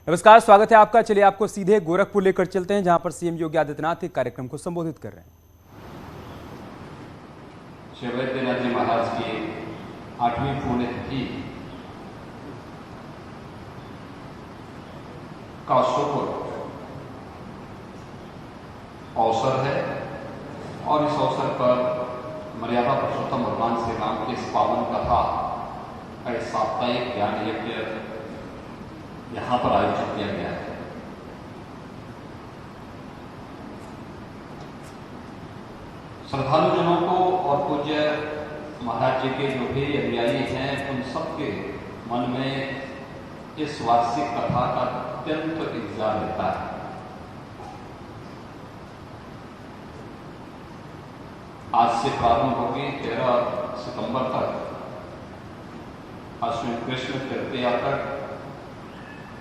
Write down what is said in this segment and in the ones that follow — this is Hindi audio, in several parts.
नमस्कार, स्वागत है आपका। चलिए आपको सीधे गोरखपुर लेकर चलते हैं, जहां पर सीएम योगी आदित्यनाथ एक कार्यक्रम को संबोधित कर रहे हैं। श्री वैद्यनाथ जी महाराज की 8वीं पुण्यतिथि का शुभ अवसर है और इस अवसर पर मर्यादा पुरुषोत्तम भगवान श्री राम की इस पावन कथा का इस साप्ताहिक ज्ञान यज्ञ यहाँ पर आयोजित किया गया है। श्रद्धालुजनों को और पूज्य महाराज जी के जो भी अनुयायी हैं उन सबके मन में इस वार्षिक कथा का अत्यंत इंतजार रहता है। आज से प्रारंभ होगी 13 सितंबर तक अश्विन कृष्ण तृतीया तक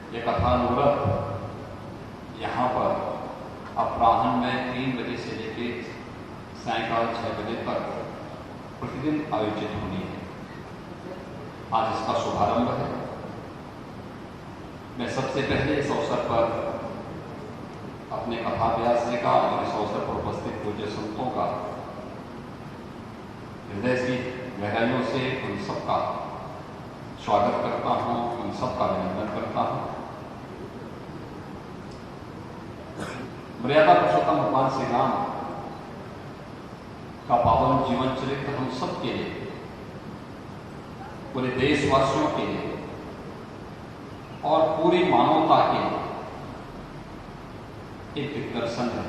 ये कथानुव्रत यहाँ पर अपराह्न में 3 बजे से लेकर सायंकाल 6 बजे तक प्रतिदिन आयोजित होनी है। आज इसका शुभारंभ है। मैं सबसे पहले इस अवसर पर अपने कथाभ्यास का और इस अवसर पर उपस्थित पूज्य संतों का हृदय की गहराइयों से उन सबका स्वागत करता हूँ, उन सबका अभिनंदन करता हूँ। मर्यादा पुरुषोत्तम भगवान श्री राम का पावन जीवन चरित्र हम सब के लिए, पूरे देशवासियों के लिए और पूरी मानवता के लिए एक दिग्दर्शन है,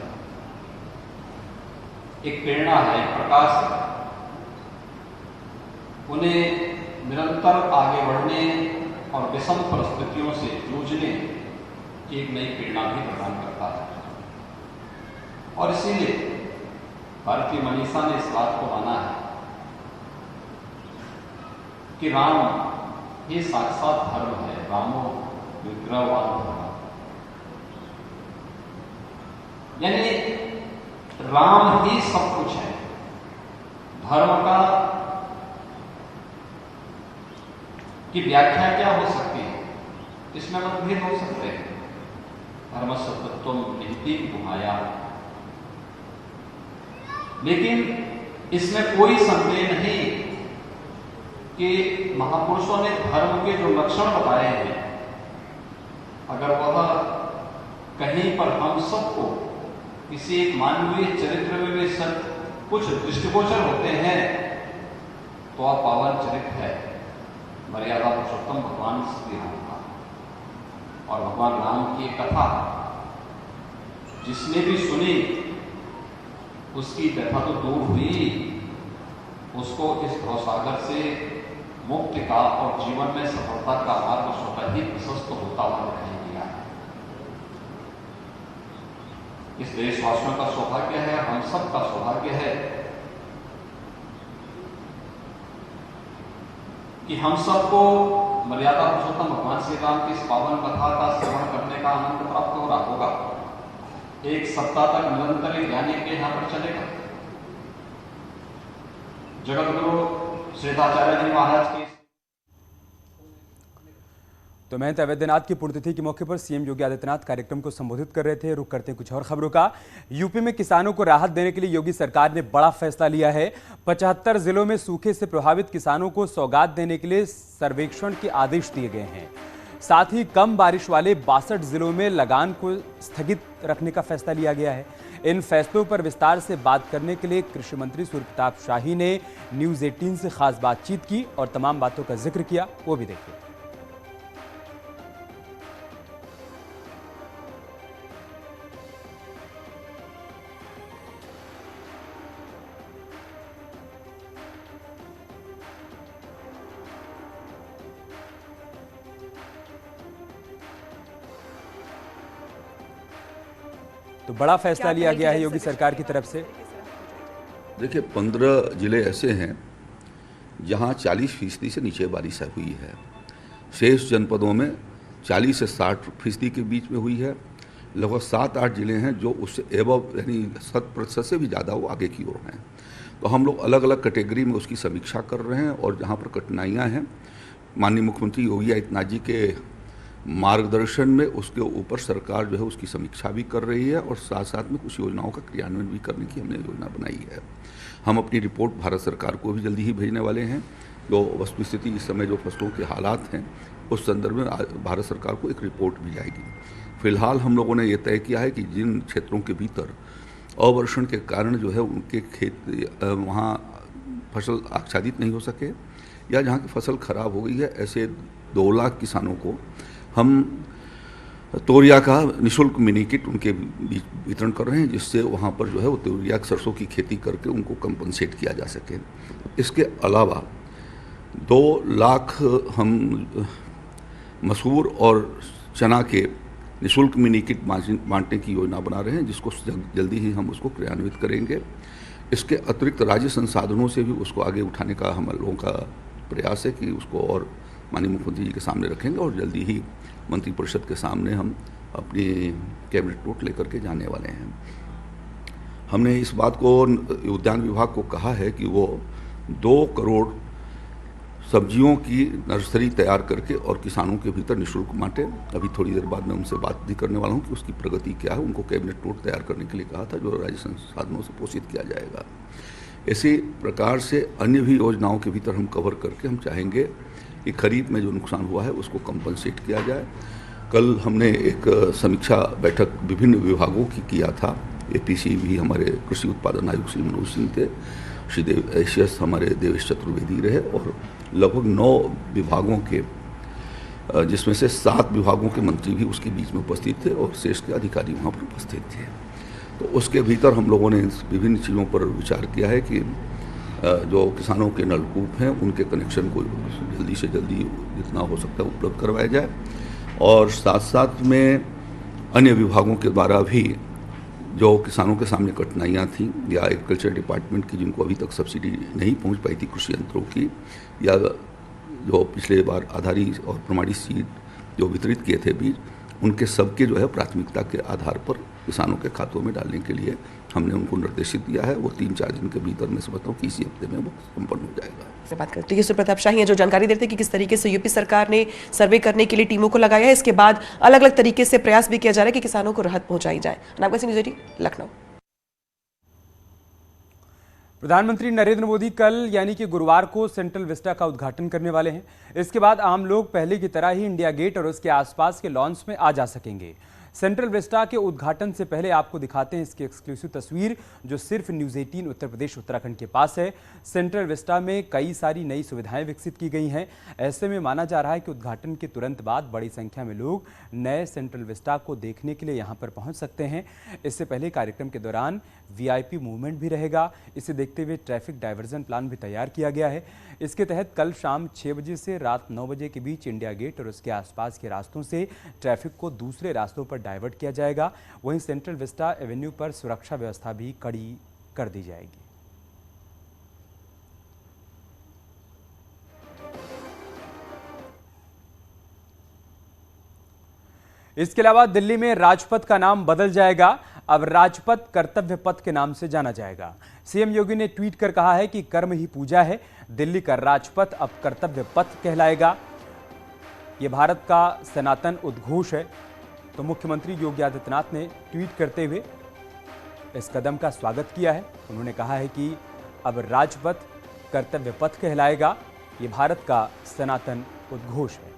एक प्रेरणा है, एक प्रकाश है। उन्हें निरंतर आगे बढ़ने और विषम परिस्थितियों से जूझने की एक नई प्रेरणा भी प्रदान करता है। और इसीलिए भारतीय मनीषा ने इस बात को माना है कि राम ही साक्षात धर्म है, रामो विग्रहवान धर्म, यानी राम ही सब कुछ है। धर्म का की व्याख्या क्या हो सकती है, इसमें मतभेद हो सकते हैं। धर्म सत्यत्वम निहिति गुहाया, लेकिन इसमें कोई संदेह नहीं कि महापुरुषों ने धर्म के जो लक्षण बताए हैं, अगर वह कहीं पर हम सबको किसी एक मानवीय चरित्र में भी सब कुछ दृष्टिगोचर होते हैं तो वह पावन चरित्र है मर्यादा पुरुषोत्तम भगवान श्री राम का। और भगवान राम की कथा जिसने भी सुनी उसकी व्यथा तो दूर हुई, उसको इस भवसागर से मुक्ति का और जीवन में सफलता का मार्ग स्वतः ही प्रशस्त होता हुआ दिखाई दिया है। इस देशवासियों का सौभाग्य है, हम सब का सौभाग्य है कि हम सबको मर्यादा पुरुषोत्तम भगवान श्री राम की इस पावन कथा का श्रवण करने का आनंद प्राप्त हो रहा होगा। एक सप्ताह तक निरंतर ज्ञान यज्ञ यहाँ पर चलेगा। जगत गुरु श्रीधाचार्य जी महाराज की तो महंत वैद्यनाथ की पुण्यतिथि के मौके पर सीएम योगी आदित्यनाथ कार्यक्रम को संबोधित कर रहे थे। रुक करते हैं कुछ और खबरों का। यूपी में किसानों को राहत देने के लिए योगी सरकार ने बड़ा फैसला लिया है। 75 जिलों में सूखे से प्रभावित किसानों को सौगात देने के लिए सर्वेक्षण के आदेश दिए गए हैं। साथ ही कम बारिश वाले 62 जिलों में लगान को स्थगित रखने का फैसला लिया गया है। इन फैसलों पर विस्तार से बात करने के लिए कृषि मंत्री सूर्य प्रताप शाही ने न्यूज 18 से खास बातचीत की और तमाम बातों का जिक्र किया, वो भी देखिए। तो बड़ा फैसला लिया गया है योगी सरकार की तरफ से। देखिए, 15 जिले ऐसे हैं जहां 40% से नीचे बारिश हुई है। शेष जनपदों में 40 से 60% के बीच में हुई है। लगभग 7-8 जिले हैं जो उससे एबव यानी 100% से भी ज़्यादा वो आगे की ओर हैं। तो हम लोग अलग अलग कैटेगरी में उसकी समीक्षा कर रहे हैं और जहाँ पर कठिनाइयाँ हैं माननीय मुख्यमंत्री योगी आदित्यनाथ जी के मार्गदर्शन में उसके ऊपर सरकार जो है उसकी समीक्षा भी कर रही है और साथ साथ में कुछ योजनाओं का क्रियान्वयन भी करने की हमने योजना बनाई है। हम अपनी रिपोर्ट भारत सरकार को भी जल्दी ही भेजने वाले हैं। जो वस्तुस्थिति इस समय जो फसलों के हालात हैं उस संदर्भ में भारत सरकार को एक रिपोर्ट भी जाएगी। फिलहाल हम लोगों ने ये तय किया है कि जिन क्षेत्रों के भीतर अवर्षण के कारण जो है उनके खेत वहाँ फसल आच्छादित नहीं हो सके या जहाँ की फसल खराब हो गई है, ऐसे 2 लाख किसानों को हम तोरिया का निःशुल्क मिनी किट उनके बीच वितरण कर रहे हैं, जिससे वहाँ पर जो है वो तोरिया सरसों की खेती करके उनको कंपनसेट किया जा सके। इसके अलावा 2 लाख हम मसूर और चना के निःशुल्क मिनी किट बांटने की योजना बना रहे हैं, जिसको जल्दी ही हम उसको क्रियान्वित करेंगे। इसके अतिरिक्त राज्य संसाधनों से भी उसको आगे उठाने का हम लोगों का प्रयास है कि उसको और माननीय मुख्यमंत्री जी के सामने रखेंगे और जल्दी ही मंत्रिपरिषद के सामने हम अपनी कैबिनेट नोट लेकर के जाने वाले हैं। हमने इस बात को उद्यान विभाग को कहा है कि वो 2 करोड़ सब्जियों की नर्सरी तैयार करके और किसानों के भीतर निःशुल्क बांटे। अभी थोड़ी देर बाद मैं उनसे बात भी करने वाला हूँ कि उसकी प्रगति क्या है। उनको कैबिनेट नोट तैयार करने के लिए कहा था, जो राज्य संसाधनों से पोषित किया जाएगा। इसी प्रकार से अन्य भी योजनाओं के भीतर हम कवर करके हम चाहेंगे कि खरीफ में जो नुकसान हुआ है उसको कंपनसेट किया जाए। कल हमने एक समीक्षा बैठक विभिन्न विभागों की किया था। एपीसी भी हमारे कृषि उत्पादन आयुक्त श्री मनोज सिंह थे, श्री एशियस हमारे देवेश चतुर्वेदी रहे और लगभग 9 विभागों के, जिसमें से 7 विभागों के मंत्री भी उसके बीच में उपस्थित थे और शेष के अधिकारी वहाँ पर उपस्थित थे। तो उसके भीतर हम लोगों ने विभिन्न चीज़ों पर विचार किया है कि जो किसानों के नलकूप हैं उनके कनेक्शन को जल्दी से जल्दी जितना हो सकता है उपलब्ध करवाया जाए और साथ साथ में अन्य विभागों के द्वारा भी जो किसानों के सामने कठिनाइयाँ थीं या एग्रीकल्चर डिपार्टमेंट की जिनको अभी तक सब्सिडी नहीं पहुंच पाई थी कृषि यंत्रों की, या जो पिछले बार आधारी और प्रमाणित सीड जो वितरित किए थे बीज, उनके सबके जो है प्राथमिकता के आधार पर किसानों के खातों में डालने के लिए हमने उनको निर्देशित दिया है। वो 3-4 दिन के भीतर मैं समझता हूँ कि इसी हफ्ते में वो संपन्न हो जाएगा। बात करते हैं सुप्रताप शाही हैं जो जानकारी देते हैं कि किस तरीके से यूपी सरकार ने सर्वे करने के लिए टीमों को लगाया है। इसके बाद अलग अलग तरीके से प्रयास भी किया जा रहा है कि किसानों को राहत पहुंचाई जाए। नागवा सिंह, न्यूज़ 18 लखनऊ। प्रधानमंत्री नरेंद्र मोदी कल यानी कि गुरुवार को सेंट्रल विस्टा का उद्घाटन करने वाले हैं। इसके बाद आम लोग पहले की तरह ही इंडिया गेट और उसके आसपास के लॉन्स में आ जा सकेंगे। सेंट्रल विस्टा के उद्घाटन से पहले आपको दिखाते हैं इसकी एक्सक्लूसिव तस्वीर जो सिर्फ न्यूज़ 18 उत्तर प्रदेश उत्तराखंड के पास है। सेंट्रल विस्टा में कई सारी नई सुविधाएं विकसित की गई हैं। ऐसे में माना जा रहा है कि उद्घाटन के तुरंत बाद बड़ी संख्या में लोग नए सेंट्रल विस्टा को देखने के लिए यहां पर पहुंच सकते हैं। इससे पहले कार्यक्रम के दौरान VIP मूवमेंट भी रहेगा। इसे देखते हुए ट्रैफिक डाइवर्जन प्लान भी तैयार किया गया है। इसके तहत कल शाम 6 बजे से रात 9 बजे के बीच इंडिया गेट और उसके आसपास के रास्तों से ट्रैफिक को दूसरे रास्तों पर डाइवर्ट किया जाएगा। वहीं सेंट्रल विस्टा एवेन्यू पर सुरक्षा व्यवस्था भी कड़ी कर दी जाएगी। इसके अलावा दिल्ली में राजपथ का नाम बदल जाएगा। अब राजपथ कर्तव्य पथ के नाम से जाना जाएगा। सीएम योगी ने ट्वीट कर कहा है कि कर्म ही पूजा है। दिल्ली का राजपथ अब कर्तव्य पथ कहलाएगा। यह भारत का सनातन उद्घोष है। तो मुख्यमंत्री योगी आदित्यनाथ ने ट्वीट करते हुए इस कदम का स्वागत किया है। उन्होंने कहा है कि अब राजपथ कर्तव्य पथ कहलाएगा। यह भारत का सनातन उद्घोष है।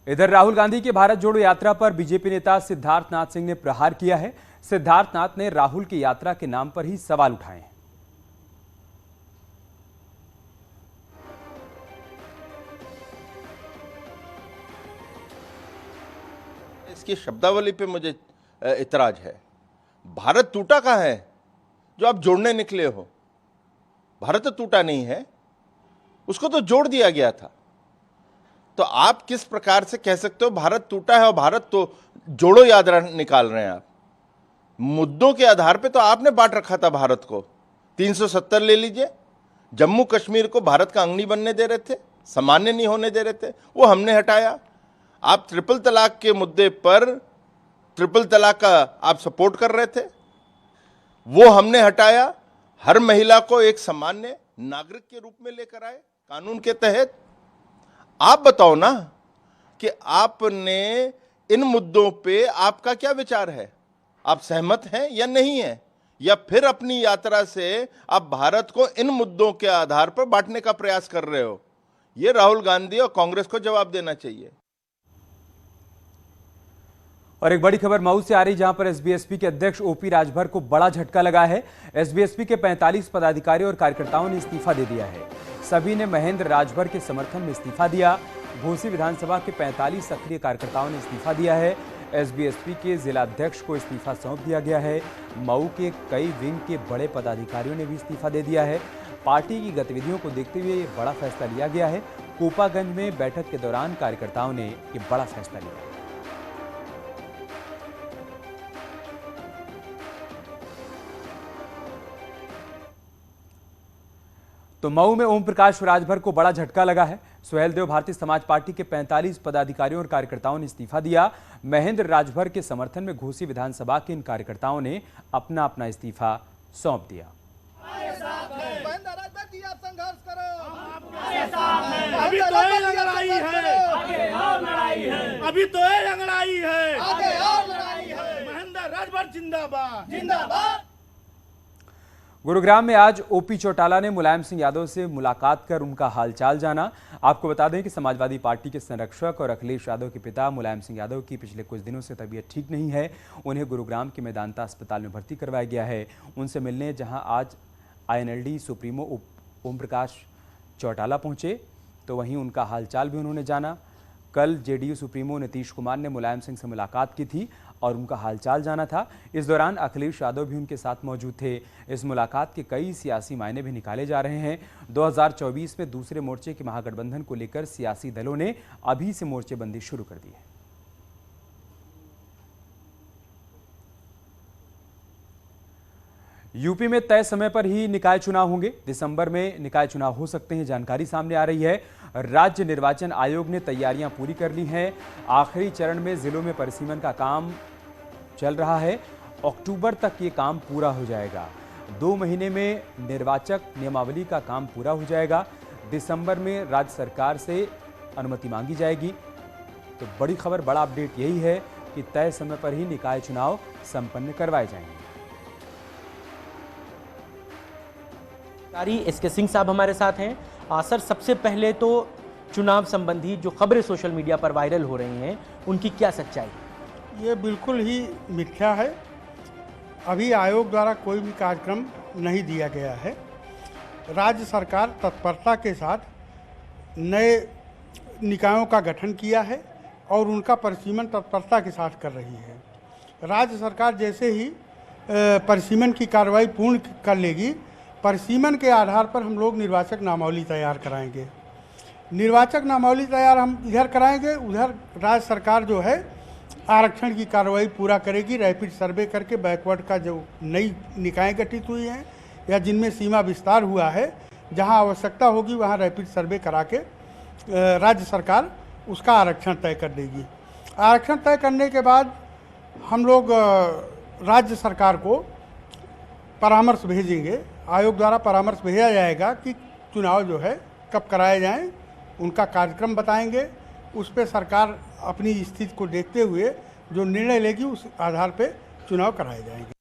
इधर राहुल गांधी के भारत जोड़ो यात्रा पर बीजेपी नेता सिद्धार्थनाथ सिंह ने प्रहार किया है। सिद्धार्थनाथ ने राहुल की यात्रा के नाम पर ही सवाल उठाए हैं। इसकी शब्दावली पे मुझे इतराज है। भारत टूटा कहाँ है जो आप जोड़ने निकले हो? भारत तो टूटा नहीं है, उसको तो जोड़ दिया गया था। तो आप किस प्रकार से कह सकते हो भारत टूटा है और भारत तो जोड़ो यात्रा निकाल रहे हैं आप? मुद्दों के आधार पे तो आपने बांट रखा था भारत को। 370 ले लीजिए, जम्मू कश्मीर को भारत का अंग नहीं बनने दे रहे थे, सामान्य नहीं होने दे रहे थे, वो हमने हटाया। आप ट्रिपल तलाक के मुद्दे पर ट्रिपल तलाक का आप सपोर्ट कर रहे थे, वो हमने हटाया। हर महिला को एक सामान्य नागरिक के रूप में लेकर आए कानून के तहत। आप बताओ ना कि आपने इन मुद्दों पे आपका क्या विचार है, आप सहमत हैं या नहीं हैं, या फिर अपनी यात्रा से आप भारत को इन मुद्दों के आधार पर बांटने का प्रयास कर रहे हो? ये राहुल गांधी और कांग्रेस को जवाब देना चाहिए। और एक बड़ी खबर मऊ से आ रही, जहां पर एसबीएसपी के अध्यक्ष ओपी राजभर को बड़ा झटका लगा है। एसबीएसपी के 45 पदाधिकारियों और कार्यकर्ताओं ने इस्तीफा दे दिया है। सभी ने महेंद्र राजभर के समर्थन में इस्तीफा दिया। घोसी विधानसभा के 45 सक्रिय कार्यकर्ताओं ने इस्तीफा दिया है। एसबीएसपी के जिला अध्यक्ष को इस्तीफा सौंप दिया गया है। मऊ के कई विंग के बड़े पदाधिकारियों ने भी इस्तीफा दे दिया है। पार्टी की गतिविधियों को देखते हुए ये बड़ा फैसला लिया गया है। कोपागंज में बैठक के दौरान कार्यकर्ताओं ने ये बड़ा फैसला लिया। तो मऊ में ओम प्रकाश राजभर को बड़ा झटका लगा है। सुहेलदेव भारतीय समाज पार्टी के 45 पदाधिकारियों और कार्यकर्ताओं ने इस्तीफा दिया। महेंद्र राजभर के समर्थन में घोसी विधानसभा के इन कार्यकर्ताओं ने अपना अपना इस्तीफा सौंप दिया। अभी तो ये लड़ाई है, अभी तो ये लड़ाई है, महेंद्र राजभर जिंदाबाद जिंदाबाद। गुरुग्राम में आज ओपी चौटाला ने मुलायम सिंह यादव से मुलाकात कर उनका हालचाल जाना। आपको बता दें कि समाजवादी पार्टी के संरक्षक और अखिलेश यादव के पिता मुलायम सिंह यादव की पिछले कुछ दिनों से तबीयत ठीक नहीं है। उन्हें गुरुग्राम के मेदांता अस्पताल में भर्ती करवाया गया है। उनसे मिलने जहां आज आईएनएलडी सुप्रीमो ओम प्रकाश चौटाला पहुंचे, तो वहीं उनका हालचाल भी उन्होंने जाना। कल जेडीयू सुप्रीमो नीतीश कुमार ने मुलायम सिंह से मुलाकात की थी और उनका हालचाल जाना था। इस दौरान अखिलेश यादव भी उनके साथ मौजूद थे। इस मुलाकात के कई सियासी मायने भी निकाले जा रहे हैं। 2024 में दूसरे मोर्चे के महागठबंधन को लेकर सियासी दलों ने अभी से मोर्चेबंदी शुरू कर दी है। यूपी में तय समय पर ही निकाय चुनाव होंगे। दिसंबर में निकाय चुनाव हो सकते हैं, जानकारी सामने आ रही है। राज्य निर्वाचन आयोग ने तैयारियां पूरी कर ली हैं। आखिरी चरण में जिलों में परिसीमन का काम चल रहा है। अक्टूबर तक ये काम पूरा हो जाएगा। 2 महीने में निर्वाचक नियमावली का काम पूरा हो जाएगा। दिसंबर में राज्य सरकार से अनुमति मांगी जाएगी। तो बड़ी खबर, बड़ा अपडेट यही है कि तय समय पर ही निकाय चुनाव संपन्न करवाए जाएंगे। एसके सिंह साहब हमारे साथ हैं। सर, सबसे पहले तो चुनाव संबंधी जो खबरें सोशल मीडिया पर वायरल हो रही हैं, उनकी क्या सच्चाई? ये बिल्कुल ही मिथ्या है। अभी आयोग द्वारा कोई भी कार्यक्रम नहीं दिया गया है। राज्य सरकार तत्परता के साथ नए निकायों का गठन किया है और उनका परिसीमन तत्परता के साथ कर रही है। राज्य सरकार जैसे ही परिसीमन की कार्रवाई पूर्ण कर लेगी, परिसीमन के आधार पर हम लोग निर्वाचक नामावली तैयार कराएंगे। निर्वाचक नामावली तैयार हम इधर कराएंगे, उधर राज्य सरकार जो है आरक्षण की कार्रवाई पूरा करेगी। रैपिड सर्वे करके बैकवर्ड का जो नई निकाय गठित हुई हैं या जिनमें सीमा विस्तार हुआ है, जहां आवश्यकता होगी वहां रैपिड सर्वे करा के राज्य सरकार उसका आरक्षण तय कर देगी। आरक्षण तय करने के बाद हम लोग राज्य सरकार को परामर्श भेजेंगे। आयोग द्वारा परामर्श भेजा जाएगा कि चुनाव जो है कब कराए जाएं, उनका कार्यक्रम बताएंगे। उस पर सरकार अपनी स्थिति को देखते हुए जो निर्णय लेगी उस आधार पर चुनाव कराए जाएंगे।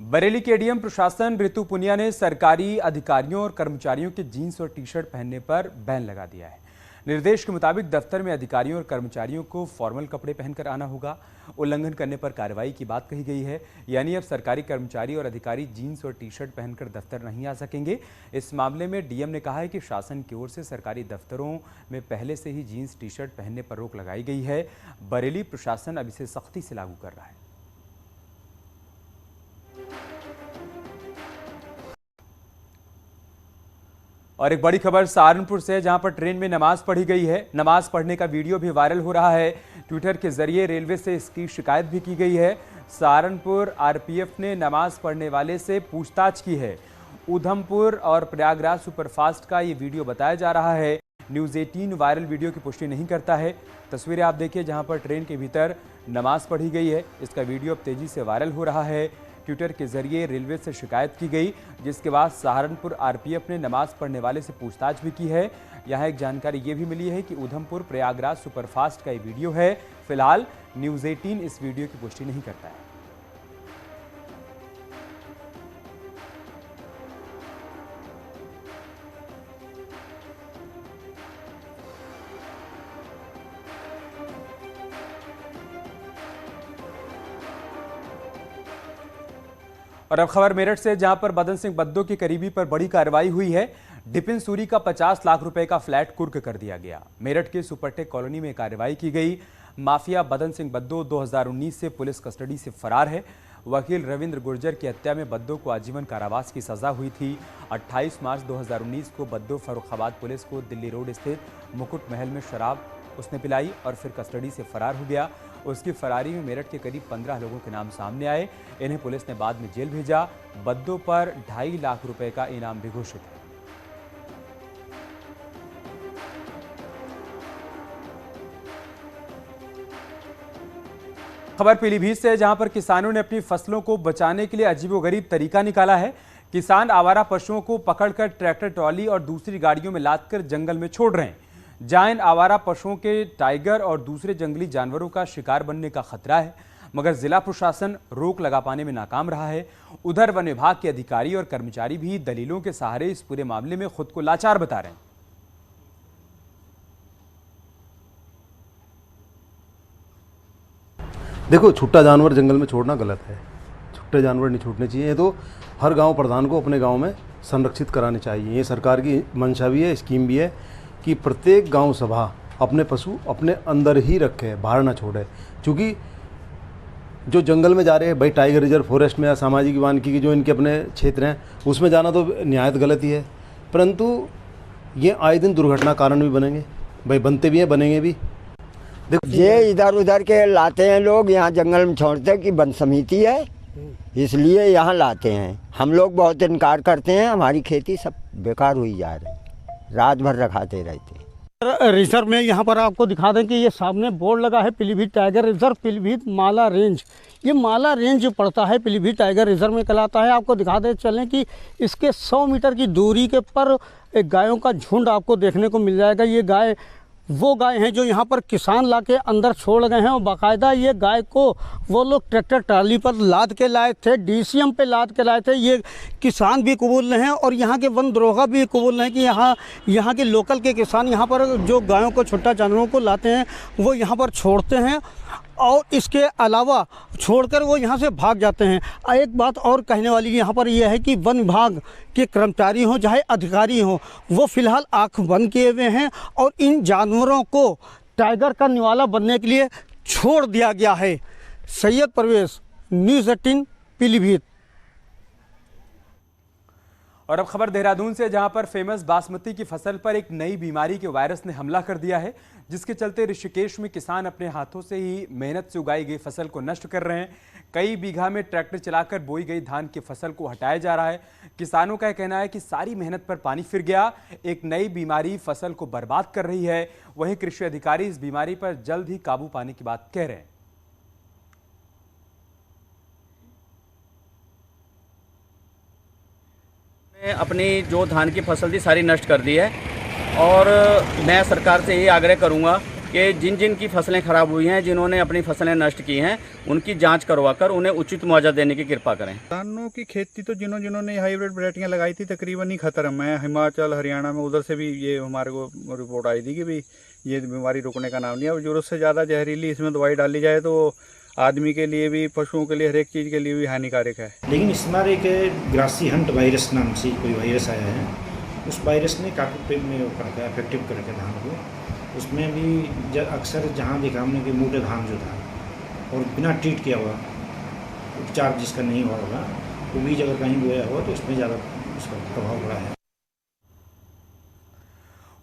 बरेली के एडीएम प्रशासन ऋतु पुनिया ने सरकारी अधिकारियों और कर्मचारियों के जीन्स और टी-शर्ट पहनने पर बैन लगा दिया है। निर्देश के मुताबिक दफ्तर में अधिकारियों और कर्मचारियों को फॉर्मल कपड़े पहनकर आना होगा। उल्लंघन करने पर कार्रवाई की बात कही गई है। यानी अब सरकारी कर्मचारी और अधिकारी जीन्स और टी-शर्ट पहनकर दफ्तर नहीं आ सकेंगे। इस मामले में डीएम ने कहा है कि शासन की ओर से सरकारी दफ्तरों में पहले से ही जीन्स टी-शर्ट पहनने पर रोक लगाई गई है। बरेली प्रशासन अब इसे सख्ती से लागू कर रहा है। और एक बड़ी खबर सहारनपुर से, जहां पर ट्रेन में नमाज पढ़ी गई है। नमाज पढ़ने का वीडियो भी वायरल हो रहा है। ट्विटर के जरिए रेलवे से इसकी शिकायत भी की गई है। सहारनपुर आरपीएफ ने नमाज पढ़ने वाले से पूछताछ की है। उधमपुर और प्रयागराज सुपरफास्ट का ये वीडियो बताया जा रहा है। न्यूज़ 18 वायरल वीडियो की पुष्टि नहीं करता है। तस्वीरें आप देखिए, जहां पर ट्रेन के भीतर नमाज पढ़ी गई है। इसका वीडियो अब तेजी से वायरल हो रहा है। ट्विटर के जरिए रेलवे से शिकायत की गई, जिसके बाद सहारनपुर आरपीएफ ने नमाज पढ़ने वाले से पूछताछ भी की है। यहाँ एक जानकारी ये भी मिली है कि उधमपुर प्रयागराज सुपरफास्ट का ये वीडियो है। फिलहाल न्यूज़ 18 इस वीडियो की पुष्टि नहीं करता है। और अब खबर मेरठ से, जहां पर बदन सिंह बद्दो की करीबी पर बड़ी कार्रवाई हुई है। डिपिन सूरी का 50 लाख रुपए का फ्लैट कुर्क कर दिया गया। मेरठ के सुपरटेक कॉलोनी में कार्रवाई की गई। माफिया बदन सिंह बद्दो 2019 से पुलिस कस्टडी से फरार है। वकील रविंद्र गुर्जर की हत्या में बद्दो को आजीवन कारावास की सजा हुई थी। 28 मार्च 2019 को बद्दो फर्रुखाबाद पुलिस को दिल्ली रोड स्थित मुकुट महल में शराब उसने पिलाई और फिर कस्टडी से फरार हो गया। उसकी फरारी में मेरठ के करीब 15 लोगों के नाम सामने आए। इन्हें पुलिस ने बाद में जेल भेजा। बद्दो पर 2.5 लाख रुपए का इनाम भी घोषित है। खबर पीलीभीत से, जहां पर किसानों ने अपनी फसलों को बचाने के लिए अजीबोगरीब तरीका निकाला है। किसान आवारा पशुओं को पकड़कर ट्रैक्टर ट्रॉली और दूसरी गाड़ियों में लादकर जंगल में छोड़ रहे हैं। जहां इन आवारा पशुओं के टाइगर और दूसरे जंगली जानवरों का शिकार बनने का खतरा है, मगर जिला प्रशासन रोक लगा पाने में नाकाम रहा है। उधर वन विभाग के अधिकारी और कर्मचारी भी दलीलों के सहारे इस पूरे मामले में खुद को लाचार बता रहे हैं। देखो, छुट्टा जानवर जंगल में छोड़ना गलत है। छुट्टे जानवर नहीं छूटने चाहिए। ये तो हर गांव प्रधान को अपने गांव में संरक्षित कराने चाहिए। ये सरकार की मंशा भी है, स्कीम भी है कि प्रत्येक गांव सभा अपने पशु अपने अंदर ही रखे, बाहर ना छोड़े। क्योंकि जो जंगल में जा रहे हैं भाई, टाइगर रिजर्व, फॉरेस्ट में या सामाजिक वानिकी के जो इनके अपने क्षेत्र हैं, उसमें जाना तो निहायत गलत ही है। परंतु ये आए दिन दुर्घटना कारण भी बनेंगे भाई, बनते भी हैं, बनेंगे भी। ये इधर उधर के लाते हैं लोग, यहाँ जंगल में छोड़ते हैं कि वन समिति है इसलिए यहाँ लाते हैं। हम लोग बहुत इनकार करते हैं, हमारी खेती सब बेकार हुई जा रही, रात भर रखाते रहते। रिजर्व में यहाँ पर आपको दिखा दें कि ये सामने बोर्ड लगा है पीलीभीत टाइगर रिजर्व, पीलीभीत माला रेंज। ये माला रेंज जो पड़ता है पीलीभीत टाइगर रिजर्व में कहलाता है। आपको दिखा दे चलें कि इसके 100 मीटर की दूरी के पर एक गायों का झुंड आपको देखने को मिल जाएगा। ये गाय वो गाय हैं जो यहाँ पर किसान ला के अंदर छोड़ गए हैं और बाकायदा ये गाय को वो लोग ट्रैक्टर ट्राली पर लाद के लाए थे, डीसीएम पे लाद के लाए थे। ये किसान भी कबूल रहे हैं और यहाँ के वन दरोगा भी कबूल रहे हैं कि यहाँ के लोकल के किसान यहाँ पर जो गायों को, छुट्टा जानवरों को लाते हैं वो यहाँ पर छोड़ते हैं और इसके अलावा छोड़कर वो यहाँ से भाग जाते हैं। एक बात और कहने वाली यहाँ पर यह है कि वन विभाग के कर्मचारी हों चाहे अधिकारी हों, वो फिलहाल आंख बंद किए हुए हैं और इन जानवरों को टाइगर का निवाला बनने के लिए छोड़ दिया गया है। सैयद परवेज, न्यूज़ 18 पीलीभीत। और अब खबर देहरादून से, जहां पर फेमस बासमती की फसल पर एक नई बीमारी के वायरस ने हमला कर दिया है, जिसके चलते ऋषिकेश में किसान अपने हाथों से ही मेहनत से उगाई गई फसल को नष्ट कर रहे हैं। कई बीघा में ट्रैक्टर चलाकर बोई गई धान की फसल को हटाया जा रहा है। किसानों का कहना है कि सारी मेहनत पर पानी फिर गया। एक नई बीमारी फसल को बर्बाद कर रही है। वहीं कृषि अधिकारी इस बीमारी पर जल्द ही काबू पाने की बात कह रहे हैं। अपनी जो धान की फसल थी सारी नष्ट कर दी है और मैं सरकार से यही आग्रह करूंगा कि जिन जिन की फसलें खराब हुई हैं, जिन्होंने अपनी फसलें नष्ट की हैं, उनकी जांच करवाकर उन्हें उचित मुआवजा देने की कृपा करें। धानों की खेती तो जिन्होंने हाइब्रिड वैरायटियाँ लगाई थी तकरीबन ही खत्म है। हिमाचल, हरियाणा में उधर से भी ये हमारे को रिपोर्ट आई थी कि भाई ये बीमारी रुकने का नाम नहीं है। और जरूरत से ज़्यादा जहरीली इसमें दवाई डाली जाए तो आदमी के लिए भी, पशुओं के लिए, हर एक चीज़ के लिए भी हानिकारक है। लेकिन इस बार एक ग्रासी हंट वायरस नाम से कोई वायरस आया है, उस वायरस ने काफ़ी इफेक्टिव करके धान को, उसमें भी अक्सर जहाँ देखा हमने कि मोटे धान जो था और बिना ट्रीट किया हुआ, उपचार जिसका नहीं हुआ होगा, वो बीज अगर कहीं बोया हुआ तो उसमें ज़्यादा उसका प्रभाव पड़ा है।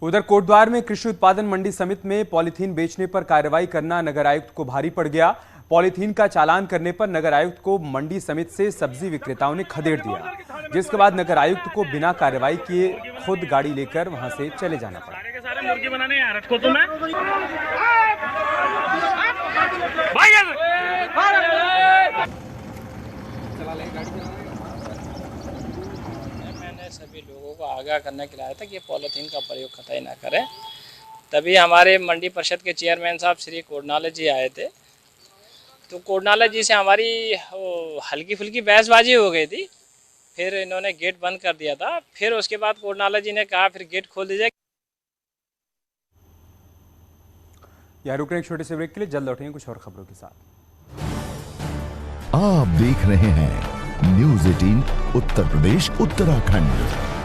उधर कोटद्वार में कृषि उत्पादन मंडी समिति में पॉलीथीन बेचने पर कार्रवाई करना नगर आयुक्त को भारी पड़ गया। पॉलीथीन का चालान करने पर नगर आयुक्त को मंडी समिति से सब्जी विक्रेताओं ने खदेड़ दिया, जिसके बाद नगर आयुक्त को बिना कार्रवाई किए खुद गाड़ी लेकर वहां से चले जाना पड़ा। मैंने सभी लोगों को आगाह करने के लिए आया था कि ये पॉलीथीन का प्रयोग कतई ना करें। तभी हमारे मंडी परिषद के चेयरमैन साहब श्री कोडनाले जी आए थे, तो कोडनाले जी से हमारी हल्की फुल्की बहसबाजी हो गई थी। फिर इन्होंने गेट बंद कर दिया था। फिर उसके बाद कोडनाले जी ने कहा फिर गेट खोल दीजिए। यहाँ रुक रहे एक छोटे से ब्रेक के लिए, जल्द लौटेंगे कुछ और खबरों के साथ। आप देख रहे हैं न्यूज़ 18 उत्तर प्रदेश उत्तराखंड।